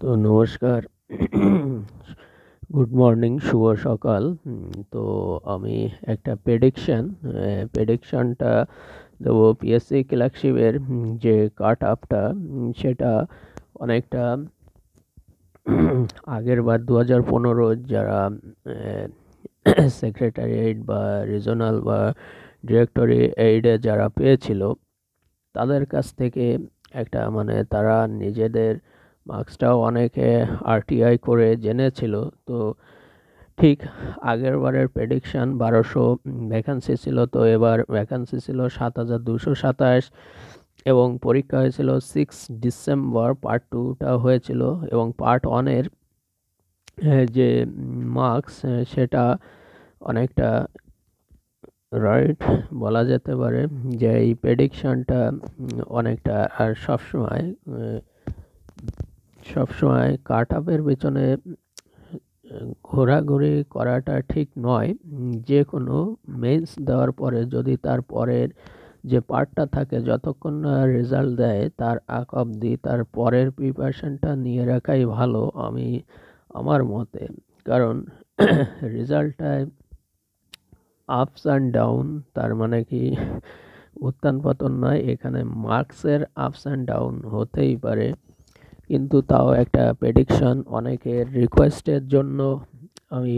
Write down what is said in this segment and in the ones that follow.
তো নমস্কার। Good morning, শুভ সকাল। তো আমি একটা প্রেডিকশনটা দেবো পিএসসি ক্লার্কশিপের যে কাট আপটা সেটা অনেকটা আগের বার 2015 যারা সেক্রেটারিয়েট বা রিজনাল বা ডিরেক্টরি এইডে যারা পেয়েছিল তাদের কাছ থেকে একটা মানে তারা নিজেদের মার্কসটাও অনেকে আরটিআই করে জেনেছিল। তো ঠিক আগের বারের প্রেডিকশন 1200 ভ্যাকান্সি ছিল, তো এবার ভ্যাকান্সি ছিল 7227 এবং পরীক্ষা হয়েছিল 6 ডিসেম্বর। পার্ট টুটা হয়েছিল এবং পার্ট ওয়ানের যে মার্কস সেটা অনেকটা রাইট বলা যেতে পারে যে এই প্রেডিকশনটা অনেকটা আর সবসময় কাট আপের পেছনে ঘোরাঘুরি করাটা ঠিক নয়। যে কোনো মেন্স দেওয়ার পরে যদি তার পরের যে পার্টটা থাকে যতক্ষণ না রেজাল্ট দেয় তার আগ অবধি তার পরের প্রিপারেশনটা নিয়ে রাখাই ভালো আমার মতে। কারণ রেজাল্টটায় আপস অ্যান্ড ডাউন, তার মানে কি উত্থান পতন নয়, এখানে মার্কসের আপস অ্যান্ড ডাউন হতেই পারে। কিন্তু তাও একটা প্রেডিকশন অনেকের রিকোয়েস্টের জন্য আমি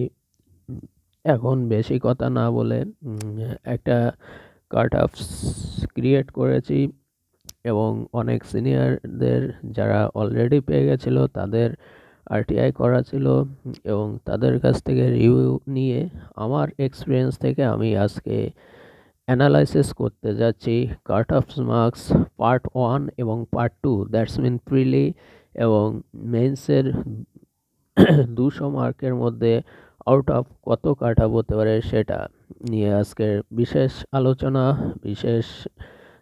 এখন বেশি কথা না বলে একটা কাট আপস ক্রিয়েট করেছি এবং অনেক সিনিয়রদের যারা অলরেডি পেয়ে গেছিলো তাদের আরটিআই করা ছিল এবং তাদের কাছ থেকে রিভিউ নিয়ে আমার এক্সপিরিয়েন্স থেকে আমি আজকে অ্যানালাইসিস করতে যাচ্ছি cut off marks part one এবং পার্ট টু, দ্যাটস মিন প্রিলি এবং মেন্সের 200 মার্কের মধ্যে আউট অফ কত কাট আপ হতে পারে সেটা নিয়ে আজকের বিশেষ আলোচনা।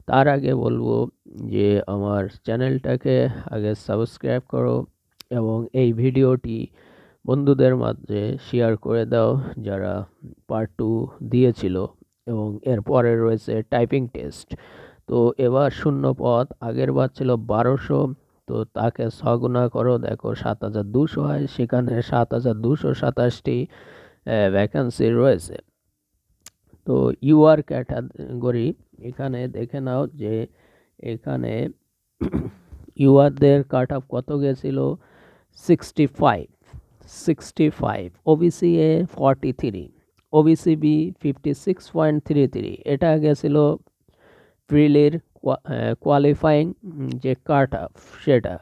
তার আগে বলবো যে আমার চ্যানেলটাকে আগে সাবস্ক্রাইব করো এবং এই ভিডিওটি বন্ধুদের মাঝে শেয়ার করে দাও যারা পার্ট টু দিয়েছিল। এবং এরপরে রয়েছে টাইপিং টেস্ট। তো এবার শূন্য পদ, আগের বার ছিল 1200, তো তাকে ছগুণা করো, দেখো 7200 হয়। সেখানে 7227টি ভ্যাকান্সি রয়েছে। তো ইউআর ক্যাটাগরি এখানে দেখে নাও যে এখানে ইউআরদের কাট অফ কত গেছিল, 65। OBC A 43, OBC B 56.33। এটা গেছিল প্রিলির কোয়ালিফাইং যে কাট অফ সেটা।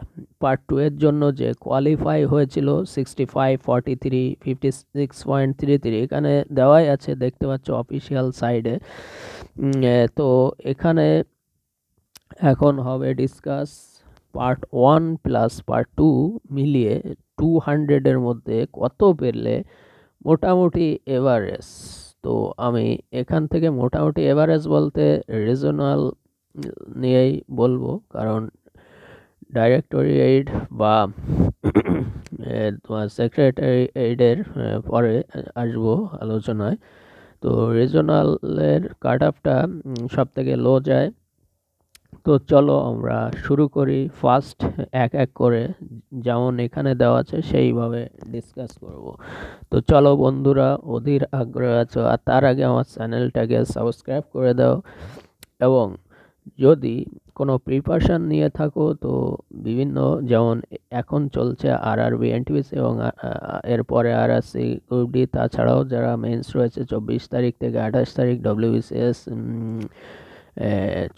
পার্ট টু এর জন্য যে কোয়ালিফাই হয়েছিল 65, 43, 56.33 এখানে দেওয়াই আছে, দেখতে পাচ্ছ অফিসিয়াল সাইডে। তো এখানে এখন হবে discuss part one plus part two মিলিয়ে 200-এর মধ্যে কত পেলে মোটামুটি এভারেজ। তো আমি এখান থেকে মোটামুটি এভারেজ বলতে রিজনাল নিয়েই বলবো, কারণ ডাইরেক্টরি এইড বা তোমার সেক্রেটারি এইডের পরে আসবো আলোচনায়। তো রিজনালের কাট আপটা সব থেকে লো যায়। তো চলো আমরা শুরু করি, ফার্স্ট এক এক করে যেমন এখানে দেওয়া আছে সেইভাবে ডিসকাস করব। তো চলো বন্ধুরা, অধীর আগ্রহ আছো আর তার আগে আমার চ্যানেলটাকে সাবস্ক্রাইব করে দাও এবং যদি কোনো প্রিপারেশান নিয়ে থাকো তো বিভিন্ন যেমন এখন চলছে আরআরবি এনটিপিসি এবং এরপরে আরআরসি গ্রুপ ডি, তাছাড়াও যারা মেন্স রয়েছে 24 তারিখ থেকে 28 তারিখ, ডব্লিউবিসিএস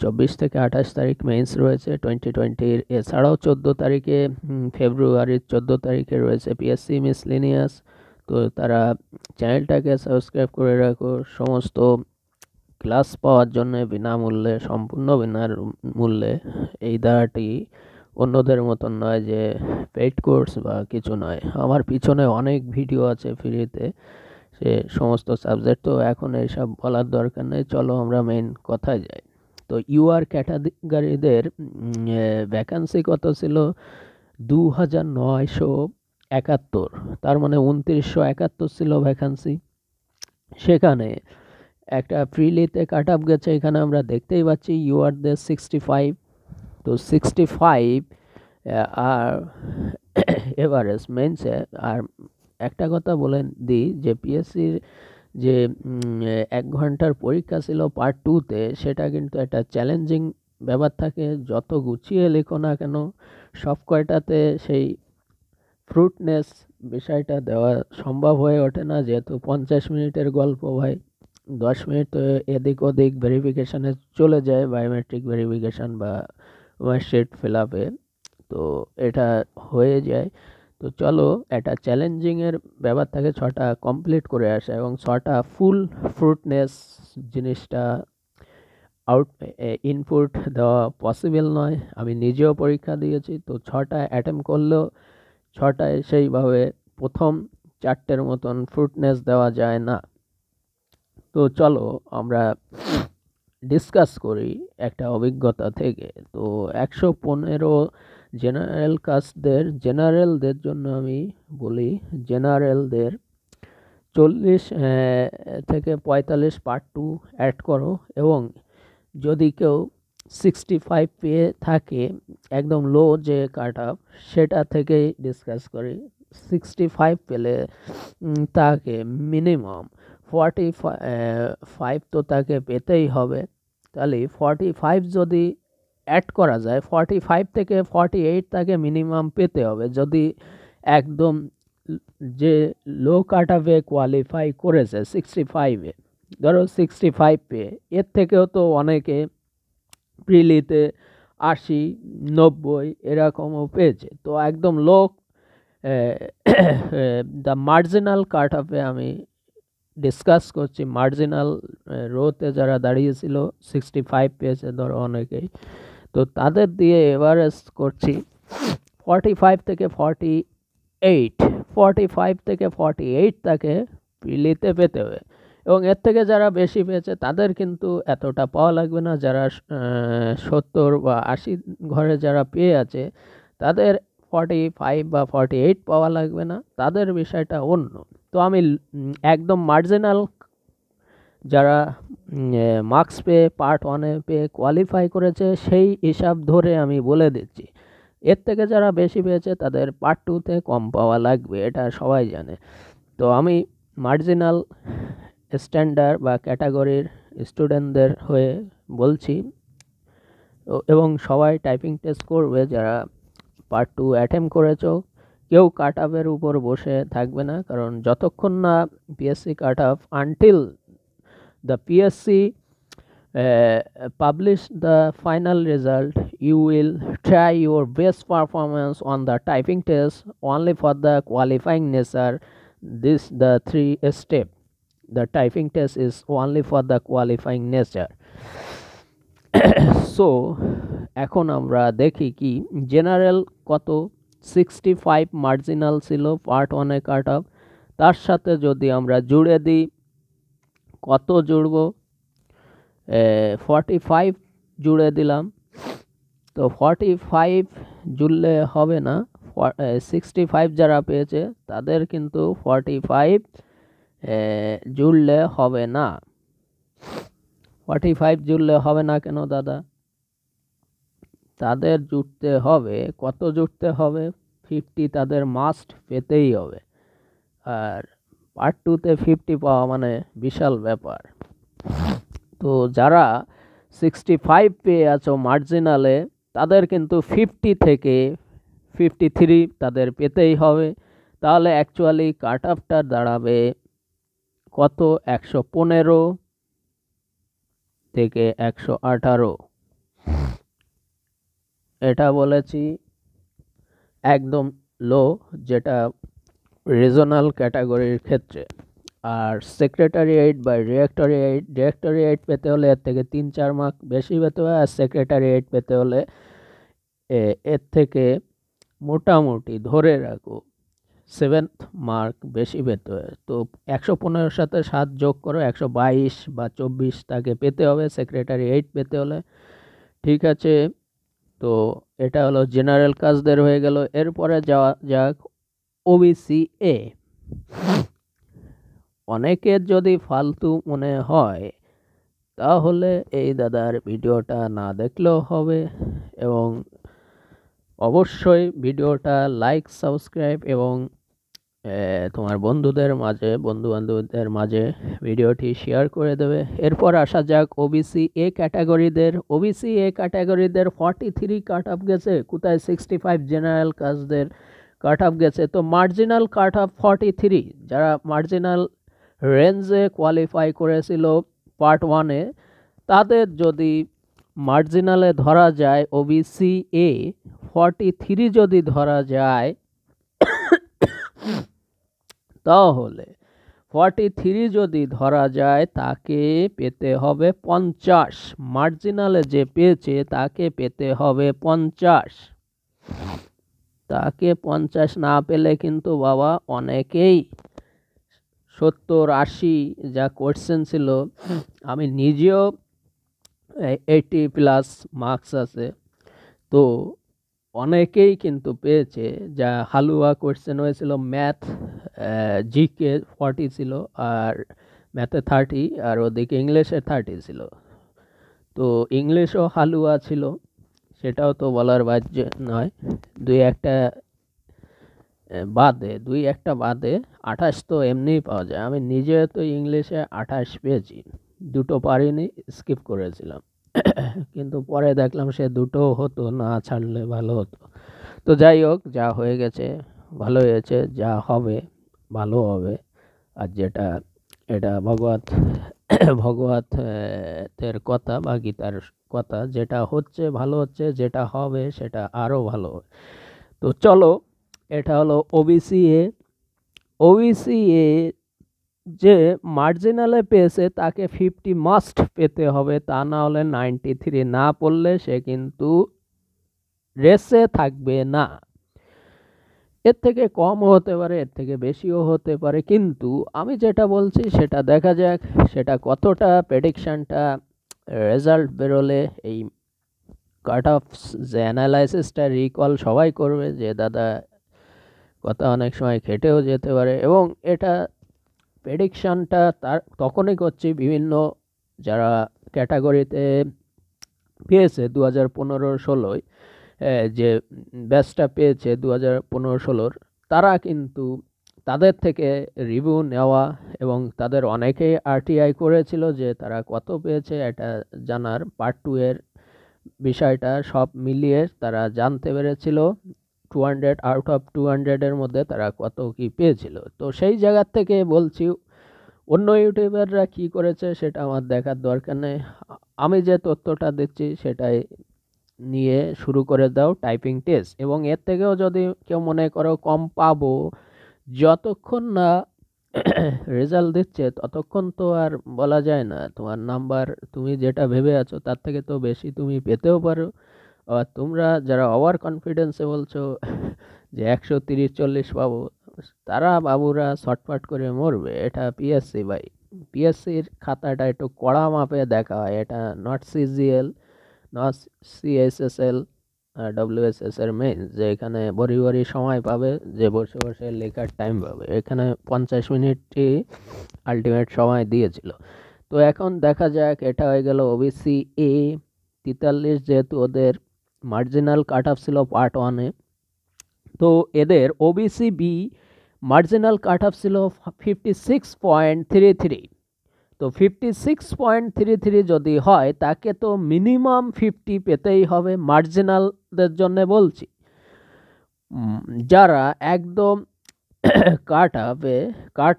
24 থেকে 28 তারিখ মেন্স রয়েছে 2020-র। এছাড়াও 14 তারিখে ফেব্রুয়ারির 14 তারিখে রয়েছে পিএসসি মিসলেনিয়াস। তো তারা চ্যানেলটাকে সাবস্ক্রাইব করে রাখো সমস্ত ক্লাস পাওয়ার জন্য বিনামূল্যে, সম্পূর্ণ বিনামূল্যে। এই দ্বারাটি অন্যদের মতন নয় যে পেইড কোর্স বা কিছু নয়। আমার পিছনে অনেক ভিডিও আছে ফ্রিতে সে সমস্ত সাবজেক্ট, তো এখন এইসব বলার দরকার নেই। চলো আমরা মেইন কথায় যাই। তো ইউআর ক্যাটাগরিদের ভ্যাকান্সি কত ছিল, 2971, তার মানে 2971 ছিল ভ্যাকান্সি। সেখানে একটা প্রিলিতে কাট আপ গেছে, এখানে আমরা দেখতেই পাচ্ছি ইউআরদের 65। তো 65 আর এভারেস্ট মেন্সে। আর একটা কথা বলে দিই যে পিএসসির যে 1 ঘন্টার পরীক্ষা ছিল পার্ট 2-তে, সেটা কিন্তু একটা চ্যালেঞ্জিং ব্যাপার থাকে। যত গুছিয়ে লেখো না কেন, সব কয়টাতে সেই ফ্রুটনেস বিষয়টা দেওয়া সম্ভব হয়ে ওঠে না, যেহেতু 50 মিনিটের গল্প ভাই। 10 মিনিট তো এদিক ওদিক ভেরিফিকেশানে চলে যায়, বায়োমেট্রিক ভেরিফিকেশান বা মার্কশিট ফিল আপে, তো এটা হয়ে যায়। তো চলো, একটা চ্যালেঞ্জিংয়ের ব্যাপার থাকে 6টা কমপ্লিট করে আসা, এবং 6টা ফুল ফ্রুটনেস জিনিসটা আউট ইনপুট দেওয়া পসিবল নয়। আমি নিজেও পরীক্ষা দিয়েছি, তো 6টা অ্যাটেম্প করলেও 6টায় সেইভাবে প্রথম 4টের মতন ফ্রুটনেস দেওয়া যায় না। তো চলো আমরা ডিসকাস করি একটা অভিজ্ঞতা থেকে। তো 115 জেনারেলদের জন্য আমি বলি, জেনারেলদের 40 থেকে 45 পার্ট 2 অ্যাড করো, এবং যদি কেউ 65 পেয়ে থাকে, একদম লো যে কাট অফ, সেটা থেকেই ডিসকাস করি। 65 পেলে তাকে মিনিমাম 45 তো তাকে পেতেই হবে। তাহলে 45 যদি অ্যাড করা যায়, 45 থেকে 48 তাকে মিনিমাম পেতে হবে। যদি একদম যে লো কাট অফে কোয়ালিফাই করেছে 65-এ, ধরো 65 পেয়ে, এর থেকেও তো অনেকে প্রিলিতে 80, 90 এরকমও পেয়েছে। তো একদম লো দ্য মার্জিনাল কাট অফে আমি ডিসকাস করছি। মার্জিনাল রোতে যারা দাঁড়িয়েছিল 65 পেয়েছে ধরো অনেকেই, তো তাদের দিয়ে এভারেজ করছি 45 থেকে 48। 45 থেকে 48 তাকে প্রিলিতে পেতে হবে, এবং এর থেকে যারা বেশি পেয়েছে তাদের কিন্তু এতটা পাওয়া লাগবে না। যারা 70 বা 80 ঘরে যারা পেয়ে আছে, তাদের 45 বা 48 পাওয়া লাগবে না, তাদের বিষয়টা অন্য। তো আমি একদম মার্জিনাল যারা মার্কস পেয়ে পার্ট 1-এ পেয়ে কোয়ালিফাই করেছে সেই হিসাব ধরে আমি বলে দিচ্ছি। এর থেকে যারা বেশি পেয়েছে তাদের পার্ট 2-তে কম পাওয়া লাগবে, এটা সবাই জানে। তো আমি মার্জিনাল স্ট্যান্ডার্ড বা ক্যাটাগরির স্টুডেন্টদের হয়ে বলছি, এবং সবাই টাইপিং টেস্ট করবে যারা পার্ট 2 অ্যাটেম্প করেছো। কেউ কাট অফের উপর বসে থাকবে না, কারণ যতক্ষণ না PSC cut off, until the PSC publish the final result, you will try your best performance on the typing test only for the qualifying nature. This the 3 step. The typing test is only for the qualifying nature. So এখন আমরা দেখি কি general কত। 65 marginal ছিল part 1-এ cut off, তার সাথে যদি আমরা জুড়ে দিই, কত জুড়ব, 45 জুড়ে দিলাম। তো 45 জুড়লে হবে না, 65 যারা পেয়েছে তাদের কিন্তু 45 জুড়লে হবে না। 45 জুড়লে হবে না কেন দাদা? তাদের জুড়তে হবে, কত জুড়তে হবে? 50 তাদের মাস্ট পেতেই হবে। আর পার্ট 2-তে 50 পাওয়া মানে বিশাল ব্যাপার। তো যারা 65 পেয়ে আছো মার্জিনালে, তাদের কিন্তু 50 থেকে 53 তাদের পেতেই হবে। তাহলে অ্যাকচুয়ালি কাট অফটা দাঁড়াবে কত? 115 থেকে 118। এটা বলেছি একদম লো, যেটা রিজনাল ক্যাটাগরির ক্ষেত্রে। আর সেক্রেটারিয়েট বা ডিরেক্টরিয়েট পেতে হলে এর থেকে 3-4 মার্ক বেশি পেতে হয়, আর সেক্রেটারিয়েট পেতে হলে এর থেকে মোটামুটি ধরে রাখো 7th মার্ক বেশি পেতে হয়। তো 115-এর সাথে 7 যোগ করো, 122 বা 24 তাকে পেতে হবে সেক্রেটারিয়েট পেতে হলে। ঠিক আছে, তো এটা হলো জেনারেল কাস্টদের হয়ে গেল। এরপরে যাওয়া যাক ওবিসি এ। অনেকের যদি ফালতু মনে হয়, তাহলে এই দাদার ভিডিওটা না দেখলেও হবে, এবং অবশ্যই ভিডিওটা লাইক, সাবস্ক্রাইব এবং তোমার বন্ধু-বান্ধবদের মাঝে ভিডিওটি শেয়ার করে দেবে। এরপর আসা যাক ওবিসি এ ক্যাটাগরিদের। ওবিসি এ ক্যাটাগরিদের 43 কাট অফ গেছে, কোথায় 65 জেনারেল কাস্টদের কাট অফ গেছে। তো মার্জিনাল কাট অফ 43, যারা মার্জিনাল রেঞ্জে কোয়ালিফাই করেছিল পার্ট 1-এ, তাদের যদি মার্জিনালে ধরা যায় ওবিসি এ 43 যদি ধরা যায়, তাহলে 43 যদি ধরা যায় তাকে পেতে হবে 50। মার্জিনালে যে পেয়েছে তাকে পেতে হবে 50। তাকে 50 না পেলে কিন্তু বাবা অনেকেই 70-80 যা কোয়েশ্চেন ছিল, আমি নিজেও 80+ মার্কস আছে, তো অনেকেই কিন্তু পেয়েছে। যা হালুয়া কোয়েশ্চেন হয়েছিল, ম্যাথ জিকে 40 ছিল, আর ম্যাথে 30, আর ওদিকে ইংলিশে 30 ছিল। তো ইংলিশও হালুয়া ছিল, সেটাও তো বলার বাহ্য নয়। দুই একটা বাদে 28 তো এমনিই পাওয়া যায়। আমি নিজে তো ইংলিশে 28 পেয়েছি, দুটো পারিনি, স্কিপ করেছিলাম। কিন্তু পরে দেখলাম সে দুটো হতো না, ছাড়লে ভালো হতো। তো যাই হোক, যা হয়ে গেছে ভালো হয়েছে, যা হবে ভালো হবে। আর যেটা এটা ভগবত এর কথা বা গীতার কথা, যেটা হচ্ছে ভালো হচ্ছে, যেটা হবে সেটা আরও ভালো হবে। তো চলো, এটা হলো ওবিসি এ। ওবিসি এ যে মার্জিনালে পেয়েছে তাকে 50 মাস্ট পেতে হবে, তা না হলে 93 না পড়লে সে কিন্তু রেসে থাকবে না। এর থেকে কমও হতে পারে, এর থেকে বেশিও হতে পারে, কিন্তু আমি যেটা বলছি সেটা দেখা যাক সেটা কতটা প্রেডিকশানটা রেজাল্ট বেরোলে এই কাট অফ যে অ্যানালাইসিসটা রিকল সবাই করবে যে দাদা কথা অনেক সময় খেটেও যেতে পারে। এবং এটা প্রেডিকশানটা তখনই করছি বিভিন্ন যারা ক্যাটাগরিতে পেয়েছে 2015-16 যে ব্যাচটা পেয়েছে 2015-16, তারা কিন্তু তাদের থেকে রিভিউ নেওয়া এবং তাদের অনেকেই আরটিআই করেছিল যে তারা কত পেয়েছে, এটা জানার পার্ট 2 এর বিষয়টা সব মিলিয়ে তারা জানতে পেরেছিল 200 আউট অফ 200-এর মধ্যে তারা কত কি পেয়েছিল। তো সেই জায়গার থেকে বলছি, অন্য ইউটিউবাররা কি করেছে সেটা আমার দেখার দরকার নেই। আমি যে তথ্যটা দিচ্ছি সেটাই নিয়ে শুরু করে দাও টাইপিং টেস্ট। এবং এর থেকেও যদি কেউ মনে করো কম পাবো, যতক্ষণ না রেজাল্ট দিচ্ছে ততক্ষণ তো আর বলা যায় না। তোমার নাম্বার তুমি যেটা ভেবে আছো তার থেকে তো বেশি তুমি পেতেও পারো। আর তোমরা যারা ওভার কনফিডেন্সে বলছো যে 130-40 পাবো, তারা বাবুরা শর্টফাট করে মরবে। এটা পিএসসি ভাই, পিএসসির খাতাটা একটু কড়া মাপে দেখা হয়। এটা নট সিজিএল, নট সিএসএসএল, ডব্লিউএসএস এর মেইন, যে এখানে বড়ি সময় পাবে, যে বসে বসে লেখার টাইম পাবে। এখানে 50 মিনিটই আলটিমেট সময় দিয়েছিল। তো এখন দেখা যাক, এটা হয়ে গেল ওবিসি এ 43, যেহেতু ওদের মার্জিনাল কাট অফ ছিল পার্ট 1-এ। তো এদের OBC B marginal cut off ছিল 56.33। তো 56.33 যদি হয় তাকে তো মিনিমাম 50 পেতেই হবে মার্জিনালদের জন্য বলছি। যারা একদম কাট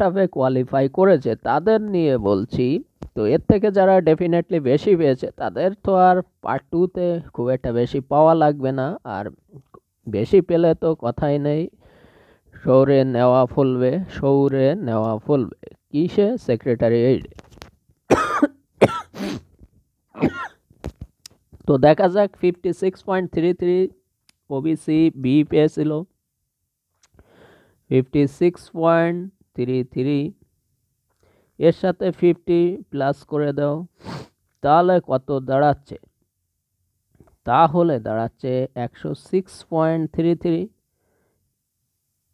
অফে কোয়ালিফাই করেছে তাদের নিয়ে বলছি। তো এর থেকে যারা ডেফিনেটলি বেশি পেয়েছে তাদের তো আর পার্ট 2-তে খুব একটা বেশি পাওয়া লাগবে না, আর বেশি পেলে তো কথাই নেই, সৌরে নেওয়া ফুলবে কিসে, সেক্রেটারিয়েট। তো দেখা যাক 56.33 ওবিসি বি পেয়েছিল, 56.33 এর সাথে 50 প্লাস করে দাও, তাহলে কত দাঁড়াচ্ছে? তাহলে দাঁড়াচ্ছে 106.33,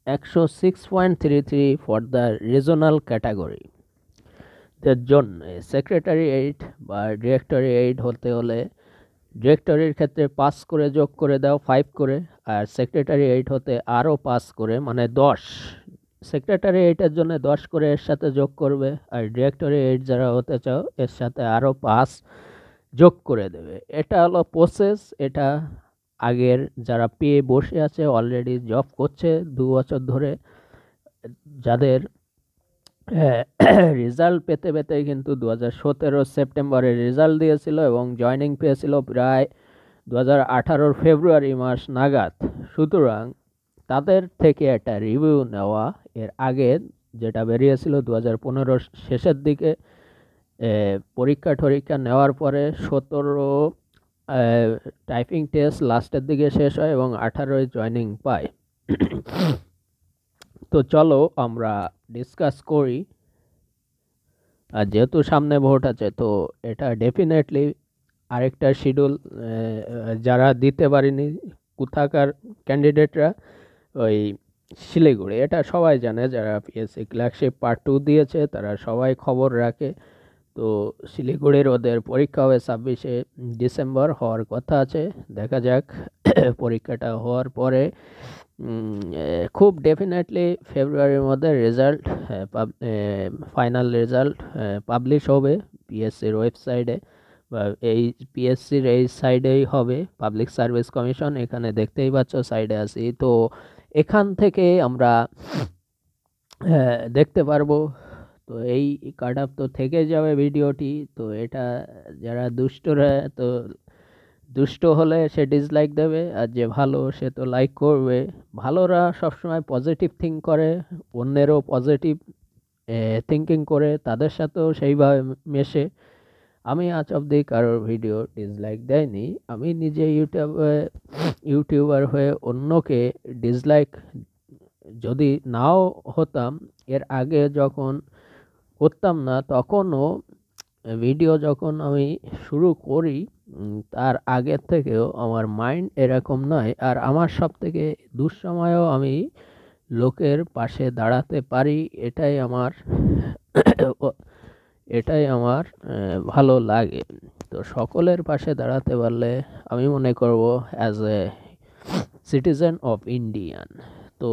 106.33 ফর দ্য রিজনাল ক্যাটাগরি। এর জন্য সেক্রেটারিয়েট বা ডিরেক্টরিয়েট হতে হলে ডিরেক্টরির ক্ষেত্রে 5 করে যোগ করে দাও, 5 করে, আর সেক্রেটারিয়েট হতে আরও 5 করে, মানে 10। সেক্রেটারিয়েটের জন্য 10 করে এর সাথে যোগ করবে, আর ডিরেক্টরিয়েট যারা হতে চাও এর সাথে আরও 5 যোগ করে দেবে। এটা হলো প্রসেস। এটা আগের যারা পেয়ে বসে আছে, অলরেডি জব করছে 2 বছর ধরে, যাদের রেজাল্ট পেতে পেতে কিন্তু 2017 সেপ্টেম্বরে রেজাল্ট দিয়েছিল এবং জয়নিং পেয়েছিল প্রায় 2018 ফেব্রুয়ারি মাস নাগাদ। সুতরাং তাদের থেকে একটা রিভিউ নেওয়া, এর আগে যেটা বেরিয়েছিল 2015 শেষের দিকে, পরীক্ষা টরীক্ষা নেওয়ার পরে 17 টাইপিং টেস্ট লাস্টের দিকে শেষ হয় এবং 18 জয়নিং পায়। তো চলো আমরা ডিসকাস করি। আর যেহেতু সামনে ভোট আছে, তো এটা ডেফিনেটলি আরেকটা শিডিউল যারা দিতে পারেনি কোথাকার ক্যান্ডিডেটরা, ওই শিলিগুড়ি, এটা সবাই জানে, যারা পিএসসি ক্লার্কশিপ পার্ট 2 দিয়েছে তারা সবাই খবর রাখে। তো শিলিগুড়ির ওদের পরীক্ষা হবে 26শে ডিসেম্বর হওয়ার কথা আছে। দেখা যাক পরীক্ষাটা হওয়ার পরে খুব ডেফিনেটলি ফেব্রুয়ারির মধ্যে রেজাল্ট, ফাইনাল রেজাল্ট পাবলিশ হবে পিএসসির ওয়েবসাইটে, বা এই পিএসসির এই সাইডেই হবে, পাবলিক সার্ভিস কমিশন, এখানে দেখতেই পাচ্ছ সাইডে আছি। তো এখান থেকে আমরা দেখতে পারবো। তো এই কাট আপ তো থেকে যাবে ভিডিওটি। তো এটা যারা দুষ্টরা, তো দুষ্ট হলে সে ডিসলাইক দেবে, আর যে ভালো সে তো লাইক করবে। ভালোরা সবসময় পজিটিভ থিঙ্ক করে, অন্যেরও পজিটিভ থিঙ্কিং করে, তাদের সাথেও সেইভাবে মেশে। আমি আজ অবধি কারোর ভিডিও ডিসলাইক দেয়নি। আমি নিজে ইউটিউবার হয়ে অন্যকে ডিসলাইক যদি নাও হতাম, এর আগে যখন করতাম না, তখনও ভিডিও যখন আমি শুরু করি তার আগের থেকেও আমার মাইন্ড এরকম নয়। আর আমার সব থেকে দুঃসময়েও আমি লোকের পাশে দাঁড়াতে পারি, এটাই আমার ভালো লাগে। তো সকলের পাশে দাঁড়াতে পারলে আমি মনে করব as a citizen of Indian. তো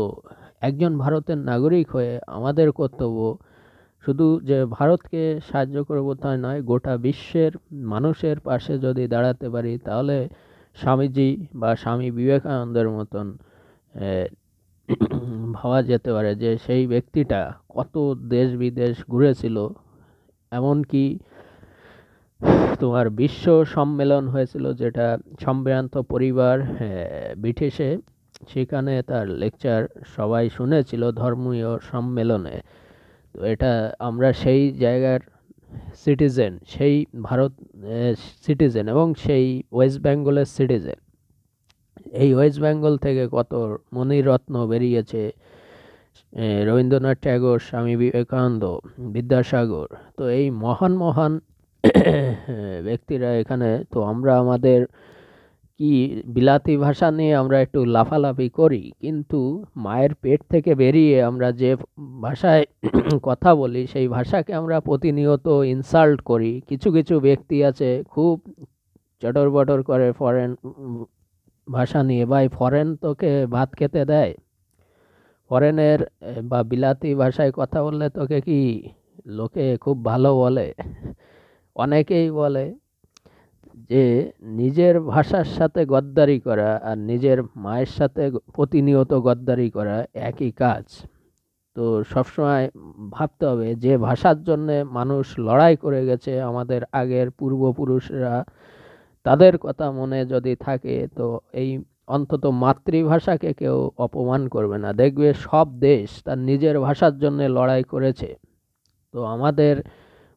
একজন ভারতের নাগরিক হয়ে আমাদের কর্তব্য শুধু যে ভারতকে সাহায্য করবো তা নয়, গোটা বিশ্বের মানুষের পাশে যদি দাঁড়াতে পারি, তাহলে স্বামীজি বা স্বামী বিবেকানন্দের মতন ভাবা যেতে পারে যে সেই ব্যক্তিটা কত দেশ বিদেশ ঘুরেছিল। এমনকি তোমার বিশ্ব সম্মেলন হয়েছিল, যেটা সম্ভ্রান্ত পরিবার ব্রিটিশে, সেখানে তার লেকচার সবাই শুনেছিল ধর্মীয় সম্মেলনে। তো এটা আমরা সেই জায়গার সিটিজেন, সেই ভারত সিটিজেন এবং সেই ওয়েস্ট বেঙ্গলের সিটিজেন। এই ওয়েস্ট বেঙ্গল থেকে কত মণিরত্ন বেরিয়েছে, রবীন্দ্রনাথ ঠাকুর, স্বামী বিবেকানন্দ, বিদ্যাসাগর। তো এই মহান মহান ব্যক্তিরা এখানে। তো আমরা আমাদের কি বিলাতি ভাষা নিয়ে আমরা একটু লাফালাফি করি, কিন্তু মায়ের পেট থেকে বেরিয়ে আমরা যে ভাষায় কথা বলি, সেই ভাষাকে আমরা প্রতিনিয়ত ইনসাল্ট করি। কিছু কিছু ব্যক্তি আছে খুব চটর বটর করে ফরেন ভাষা নিয়ে। ভাই, ফরেন তোকে ভাত খেতে দেয়? ফরেনের বা বিলাতি ভাষায় কথা বললে তোকে কি লোকে খুব ভালো বলে? অনেকেই বলে যে নিজের ভাষার সাথে গদ্দারি করা আর নিজের মায়ের সাথে প্রতিনিয়ত গদ্দারি করা একই কাজ। তো সবসময় ভাবতে হবে যে ভাষার জন্য মানুষ লড়াই করে গেছে, আমাদের আগের পূর্বপুরুষরা, তাদের কথা মনে যদি থাকে, তো এই অন্তত মাতৃভাষাকে কেউ অপমান করবে না। দেখবে সব দেশ তার নিজের ভাষার জন্য লড়াই করেছে। তো আমাদের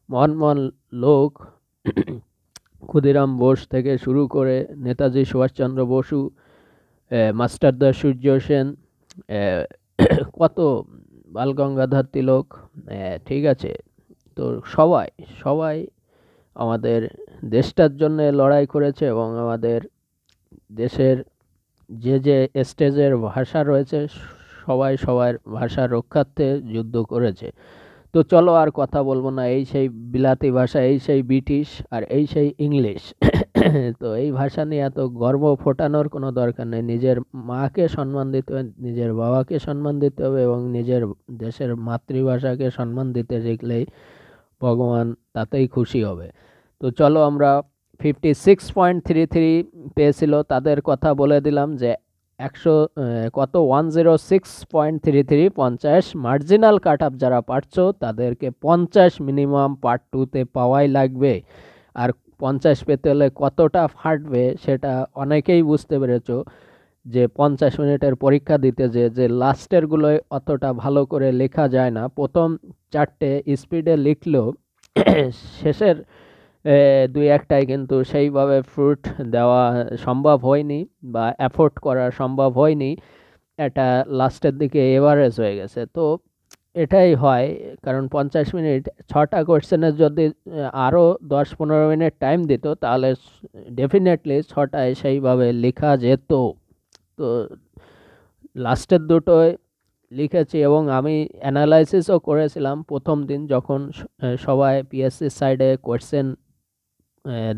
মহান মহান লোক, ক্ষুদিরাম বোস থেকে শুরু করে নেতাজি সুভাষচন্দ্র বসু, মাস্টারদা সূর্য সেন, কত বালগঙ্গাধর তিলক, ঠিক আছে, তো সবাই সবাই আমাদের দেশটার জন্য লড়াই করেছে এবং আমাদের দেশের যে যে স্টেজের ভাষা রয়েছে, সবাই সবার ভাষা রক্ষার্থে যুদ্ধ করেছে। তো চলো আর কথা বলবো না, এই সেই বিলাতি ভাষা, এই সেই ব্রিটিশ, আর এই সেই ইংলিশ। তো এই ভাষা নিয়ে এত গর্ব ফোটানোর কোনো দরকার নেই। নিজের মাকে সম্মান দিতে হবে, নিজের বাবাকে সম্মান দিতে হবে এবং নিজের দেশের মাতৃভাষাকে সম্মান দিতে শিখলেই ভগবান তাতেই খুশি হবে। তো চলো আমরা 56.33 পেয়েছিল তাদের কথা বলে দিলাম যে 106.33 50 মার্জিনাল কাট আপ যারা পারছো তাদেরকে 50 মিনিমাম পার্ট 2-তে পাওয়াই লাগবে। আর 50 পেতে হলে কতটা ফাটবে সেটা অনেকেই বুঝতে পেরেছো যে 50 মিনিটের পরীক্ষা দিতে যে লাস্টেরগুলোয় অতটা ভালো করে লেখা যায় না। প্রথম 4টে স্পিডে লিখলেও শেষের দুই একটাই কিন্তু সেইভাবে ফ্রুট দেওয়া সম্ভব হয়নি বা অ্যাফোর্ড করা সম্ভব হয়নি। এটা লাস্টের দিকে এভারেজ হয়ে গেছে। তো এটাই হয়, কারণ 50 মিনিট 6টা কোয়েশ্চেনের যদি আরও 10-15 মিনিট টাইম দিত তাহলে ডেফিনেটলি 6টায় সেইভাবে লেখা যেত। তো লাস্টের দুটোয় লিখেছি এবং আমি অ্যানালাইসিসও করেছিলাম প্রথম দিন যখন সবাই পিএসসির সাইডে কোয়েশ্চেন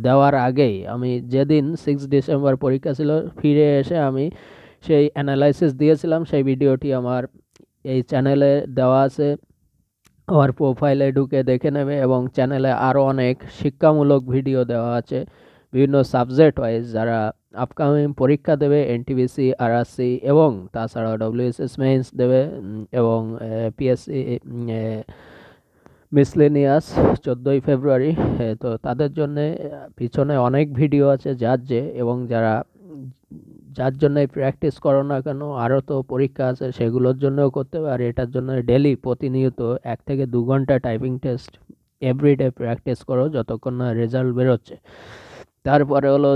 দেওয়ার আগেই। আমি যেদিন 6 ডিসেম্বর পরীক্ষা ছিল ফিরে এসে আমি সেই অ্যানালাইসিস দিয়েছিলাম। সেই ভিডিওটি আমার এই চ্যানেলে দেওয়া আছে, আমার প্রোফাইলে ঢুকে দেখে নেবে এবং চ্যানেলে আরও অনেক শিক্ষামূলক ভিডিও দেওয়া আছে বিভিন্ন সাবজেক্ট ওয়াইজ যারা আপকামিং পরীক্ষা দেবে, এনটিপিসি, আরআরসি এবং তাছাড়াও ডব্লিউএসএস মেইনস দেবে এবং পিএসসি মিসলেনিয়াস 14ই ফেব্রুয়ারি। তো তাদের জন্য পিছনে অনেক ভিডিও আছে এবং যার জন্যই প্র্যাকটিস করো না কেন আরও তো পরীক্ষা আছে সেগুলোর জন্যও করতে হবে। আর এটার জন্য ডেলি প্রতিনিয়ত 1 থেকে 2 ঘন্টা টাইপিং টেস্ট এভরিডে প্র্যাকটিস করো যতক্ষণ না রেজাল্ট বেরোচ্ছে। তারপরে হলো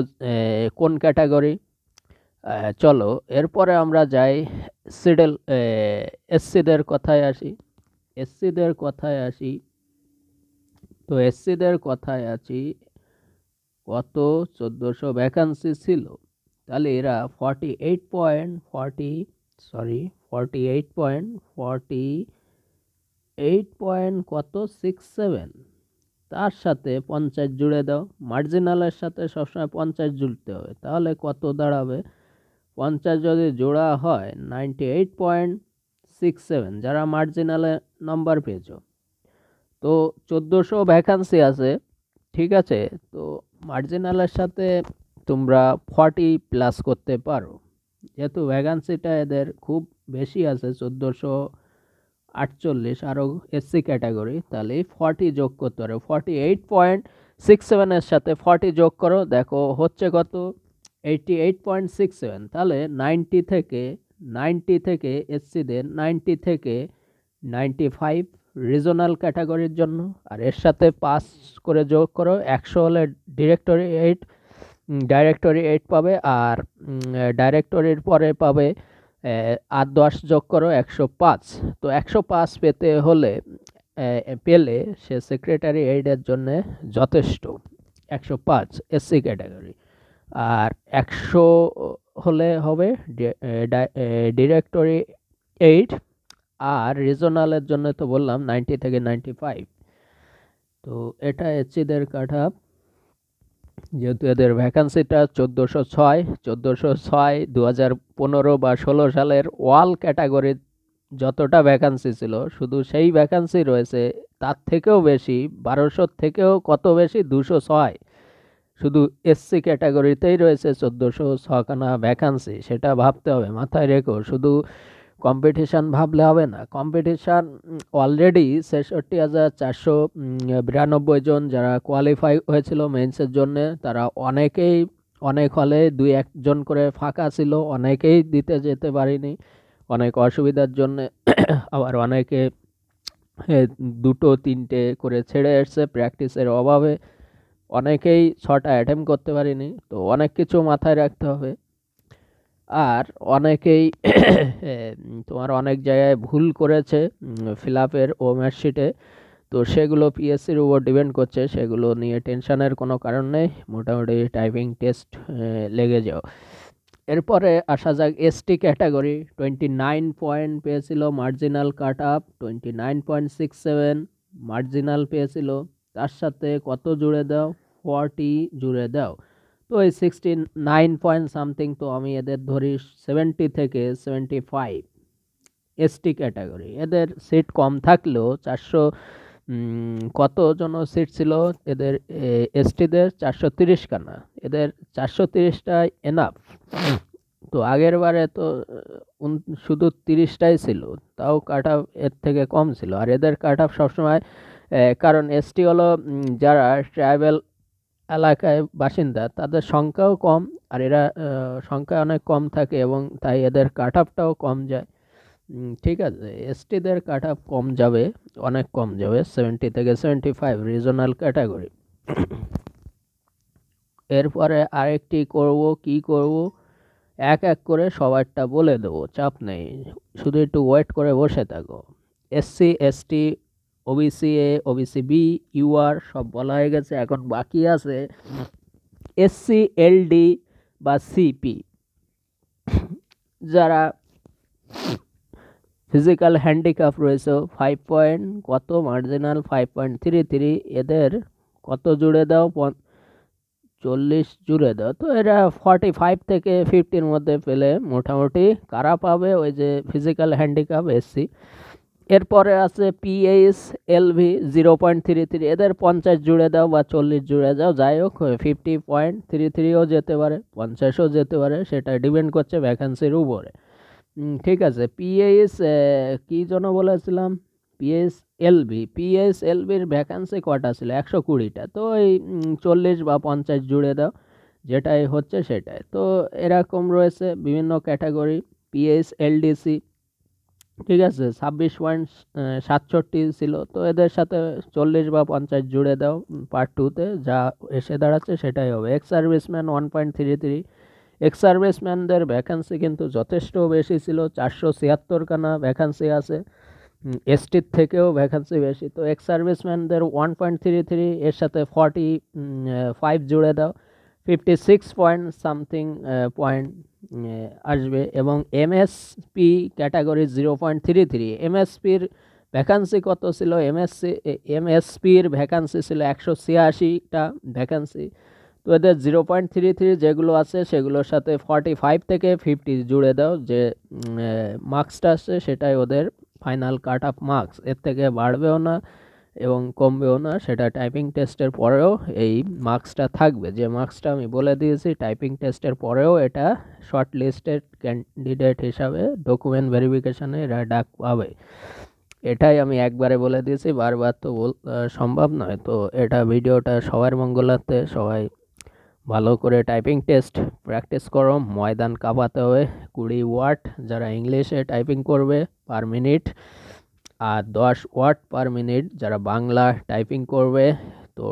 কোন ক্যাটাগরি। চলো এরপরে আমরা যাই এসসিদের কথায় আসি। তো এসসিদের কথায় আছি, কত 1400 ভ্যাকান্সি ছিল। তাহলে এরা 48.67 তার সাথে 50 জুড়ে দাও। মার্জিনালের সাথে সবসময় 50 জুড়তে হবে, তাহলে কত দাঁড়াবে? 50 যদি জোড়া হয় 98.67 যারা মার্জিনালে নাম্বার পেয়েছো। তো 1400 ভ্যাকান্সি আছে, ঠিক আছে। তো মার্জিনালের সাথে তোমরা 40+ করতে পারো, যেহেতু ভ্যাকান্সিটা এদের খুব বেশি আছে 1448 আরও এসসি ক্যাটাগরি, তাহলে 40 যোগ করতে পারো। 48.67 এর সাথে 40 যোগ করো, দেখো হচ্ছে কত? 88.67। তাহলে 90 থেকে এসসিদের 90 থেকে 95 রিজনাল ক্যাটাগরির জন্য। আর এর সাথে 5 করে যোগ করো, 100 হলে ডাইরেক্টরি 8 পাবে। আর ডাইরেক্টরির পরে পাবে আর 10 যোগ করো 105। তো 105 পেলে সে সেক্রেটারি এইডের জন্য যথেষ্ট। 105 এসসি ক্যাটাগরি। আর 100 হলে হবে ডিরেক্টরি 8। আর রিজনালের জন্য তো বললাম 90 থেকে 95। তো এটা এসসিদের কাট আপ। যেহেতু এদের ভ্যাকান্সিটা 1406 2015 বা 16 সালের ওয়াল ক্যাটাগরির যতটা ভ্যাকান্সি ছিল শুধু সেই ভ্যাকান্সি রয়েছে তার থেকেও বেশি, 1200 থেকেও কত বেশি, 206 শুধু এসসি ক্যাটাগরিতেই রয়েছে 1406খানা ভ্যাকান্সি। সেটা ভাবতে হবে, মাথায় রেখো। শুধু কম্পিটিশান ভাবলে হবে না। কম্পিটিশান অলরেডি 66,492 জন যারা কোয়ালিফাই হয়েছিল মেন্সের জন্যে, তারা অনেক হলে 2-1 করে ফাঁকা ছিল, অনেকেই দিতে যেতে পারিনি অনেক অসুবিধার জন্যে। আবার অনেকে 2-3টে করে ছেড়ে এসছে প্র্যাকটিসের অভাবে, অনেকেই 6টা অ্যাটেম্প করতে পারিনি। তো অনেক কিছু মাথায় রাখতে হবে। আর অনেকেই তোমার অনেক জায়গায় ভুল করেছে ফিল আপের ও মার্কশিটে, তো সেগুলো পিএসসির উপর ডিপেন্ড করছে, সেগুলো নিয়ে টেনশনের কোনো কারণ নেই। মোটামুটি টাইপিং টেস্ট লেগে যাও। এরপরে আসা যাক এসটি ক্যাটাগরি। 29 পয়েন্ট পেয়েছিল মার্জিনাল কাট আপ, 29.67 মার্জিনাল পেয়েছিল। তার সাথে কত জুড়ে দাও? 40 জুড়ে দাও। তো এই 69 পয়েন্ট সামথিং, তো আমি এদের ধরি 70 থেকে 75 এসটি ক্যাটাগরি। এদের সিট কম থাকলেও 400 কত জন সিট ছিল এদের, এসটিদের 430 খানা, এদের 430টাই এনাফ। তো আগের বারে তো শুধু 30টাই ছিল, তাও কাট অফ এর থেকে কম ছিল। আর এদের কাট অফ সবসময়, কারণ এসটি হলো যারা ট্রাইবাল এলাকায় বাসিন্দা তাদের সংখ্যাও কম, আর এরা সংখ্যা অনেক কম থাকে এবং তাই এদের কাট অফটাও কম যায়। ঠিক আছে, এসটিদের কাট অফ কম যাবে, অনেক কম যাবে, 70 থেকে 75 রিজনাল ক্যাটাগরি। এরপরে আরেকটি করব, কি করব এক এক করে সবারটা বলে দেবো, চাপ নেই, শুধু একটু ওয়েট করে বসে থাকো। SC ST OBC A OBC B UR সব বলা হয়ে গেছে, এখন বাকি আছে এসসি এলডি বা সিপি, যারা ফিজিক্যাল হ্যান্ডিক্যাপ রয়েছে 5 পয়েন্ট কত মার্জিনাল 5.33, এদের কত জুড়ে দাও 40 জুড়ে দাও। তো এরা 45 থেকে 50-র মধ্যে পেলে মোটামুটি কারা পাবে, ওই যে ফিজিক্যাল হ্যান্ডিক্যাপ এসসি। এরপরে আছে পিএইচ এলভি 0.33, এদের 50 জুড়ে দাও বা 40 জুড়ে দাও, যাই হোক 50.33ও যেতে পারে, 50ও যেতে পারে, সেটা ডিপেন্ড করছে ভ্যাকান্সির উপরে। ঠিক আছে, পিএইচ কী জন্য বলেছিলাম, পিএইচ এলবির ভ্যাকান্সি কটা ছিল, 120টা। তো এই 40 বা 50 জুড়ে দাও, যেটাই হচ্ছে সেটাই। তো এরকম রয়েছে বিভিন্ন ক্যাটাগরি। পিএইচ এলডিসি, ঠিক আছে, 26.67 ছিল, তো এদের সাথে 40 বা 50 জুড়ে দাও, পার্ট 2-তে যা এসে দাঁড়াচ্ছে সেটাই হবে। এক্স সার্ভিসম্যান 1.33, এক্স সার্ভিসম্যানদের ভ্যাকান্সি কিন্তু যথেষ্ট বেশি ছিল, 476 খানা ভ্যাকান্সি আছে, এসটির থেকেও ভ্যাকান্সি বেশি। তো এক্স সার্ভিসম্যানদের 1.33, এর সাথে 45 জুড়ে দাও, 56 পয়েন্ট সামথিং পয়েন্ট আসবে। এবং এমএসপি ক্যাটাগরি 0.33, এমএসপির ভ্যাকান্সি কত ছিল, এমএসপির ভ্যাকান্সি ছিল 186টা ভ্যাকান্সি। তো এদের 0.33 যেগুলো আছে সেগুলোর সাথে 45 থেকে 50 জুড়ে দাও, যে মার্কসটা আসছে সেটাই ওদের ফাইনাল কাট অফ মার্কস, এর থেকে বাড়বেও না এবং কমবেও না, সেটা টাইপিং টেস্টের পরেও এই মার্কসটা থাকবে, যে মার্কসটা আমি বলে দিয়েছি টাইপিং টেস্টের পরেও এটা শর্ট লিস্টেড ক্যান্ডিডেট হিসাবে ডকুমেন্ট ভেরিফিকেশানে এরা ডাক পাবে। এটাই আমি একবারে বলে দিয়েছি, বারবার তো সম্ভব নয়। তো এটা ভিডিওটা সবার মঙ্গলার্থে, সবাই ভালো করে টাইপিং টেস্ট প্র্যাকটিস করো, ময়দান কাঁপাতে হবে। 20 ওয়াট যারা ইংলিশে টাইপিং করবে পার মিনিট, আর 10 ওয়াট পার মিনিট যারা বাংলা টাইপিং করবে। তো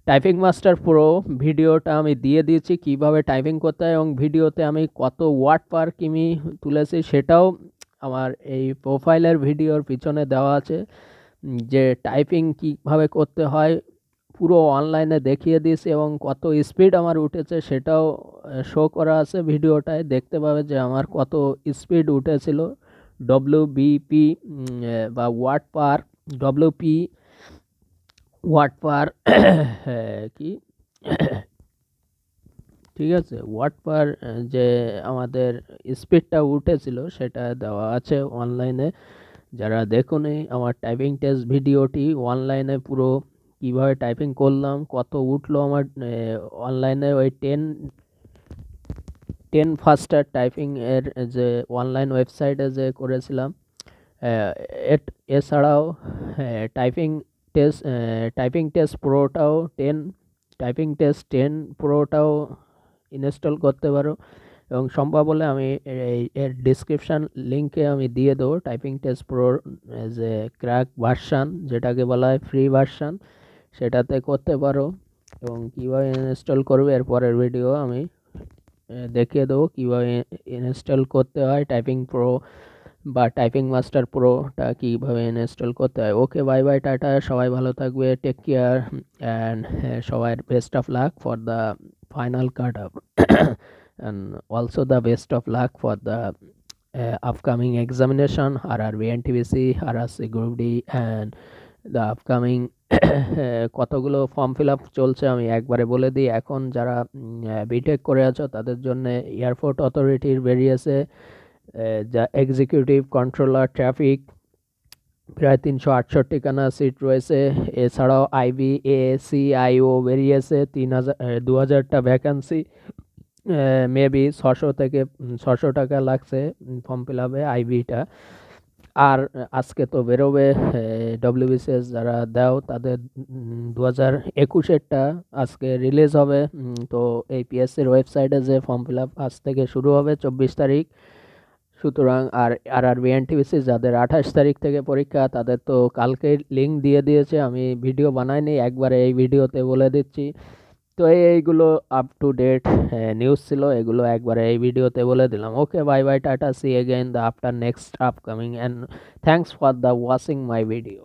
টাইপিং মাস্টার প্রো ভিডিওটা আমি দিয়ে দিয়েছি কিভাবে টাইপিং করতে হয়, এবং ভিডিওতে আমি কত ওয়াট পার কিমি তুলেছি সেটাও আমার এই প্রোফাইলের ভিডিওর পিছনে দেওয়া আছে, যে টাইপিং কীভাবে করতে হয় পুরো অনলাইনে দেখিয়ে দিয়েছি, এবং কত স্পিড আমার উঠেছে সেটাও শো করা আছে ভিডিওটায়, দেখতে পাবে যে আমার কত স্পিড উঠেছিল, ডব্লিউবিপি বা ওয়াট পার, ডব্লিউপি ওয়াট পার কি ঠিক আছে, ওয়াট পার যে আমাদের স্পিডটা উঠেছিল সেটা দেওয়া আছে অনলাইনে। যারা দেখুনি আমার টাইপিং টেস্ট ভিডিওটি, অনলাইনে পুরো কীভাবে টাইপিং করলাম, কত উঠলো আমার অনলাইনে, ওই 10 ফাস্টার টাইপিং এর যে অনলাইন ওয়েবসাইটে যে করেছিলাম। এছাড়াও টাইপিং টেস্ট প্রোটাও 10, টাইপিং টেস্ট 10 প্রোটাও ইনস্টল করতে পারো, এবং সম্ভব হলে আমি এর ডিসক্রিপশান লিঙ্কে আমি দিয়ে দেবো টাইপিং টেস্ট প্রোর যে ক্র্যাক ভার্সান, যেটাকে বলা হয় ফ্রি ভার্সান, সেটাতে করতে পারো। এবং কীভাবে ইনস্টল করবে এর পরের ভিডিও আমি দেখিয়ে দেবো কীভাবে ইনস্টল করতে হয় টাইপিং প্রো বা টাইপিং মাস্টার প্রোটা কীভাবে ইনস্টল করতে হয়। ওকে, বাই বাই, টাটা, সবাই ভালো থাকবে, টেক কেয়ার, অ্যান্ড সবাই best of luck for the final cut up and also the best of luck for the upcoming examination, RRB NTPC, RRC Group D, and the upcoming কতগুলো form fill up চলছে আমি একবারে বলে দিই। এখন যারা B Tech করে আছো তাদের জন্য এয়ারপোর্ট অথরিটির বেরিয়েছে, যা এক্সিকিউটিভ কন্ট্রোলার ট্রাফিক, প্রায় 368খানা সিট রয়েছে। এছাড়াও IBACIO বেরিয়েছে 2000টা ভ্যাকান্সি, মেবি 600 টাকা লাগছে ফর্ম ফিল আপে আইবিটা। আর আজকে তো বেরোবে WBCS যারা দাও তাদের 2021-এরটা আজকে রিলিজ হবে। তো এই পিএসসির ওয়েবসাইটে যে ফর্ম ফিল আপ আজ থেকে শুরু হবে 24 তারিখ। সুতরাং আর আরআরবি এনটিপিসি যাদের 28 তারিখ থেকে পরীক্ষা তাদের তো কালকে লিঙ্ক দিয়ে দিয়েছে, আমি ভিডিও বানাইনি, একবারে এই ভিডিওতে বলে দিচ্ছি। তো এইগুলো আপ টু ডেট নিউজ ছিল, এগুলো একবারে এই ভিডিওতে বলে দিলাম। Okay, bye bye, ta ta, see again the after next upcoming, and thanks for the watching my video.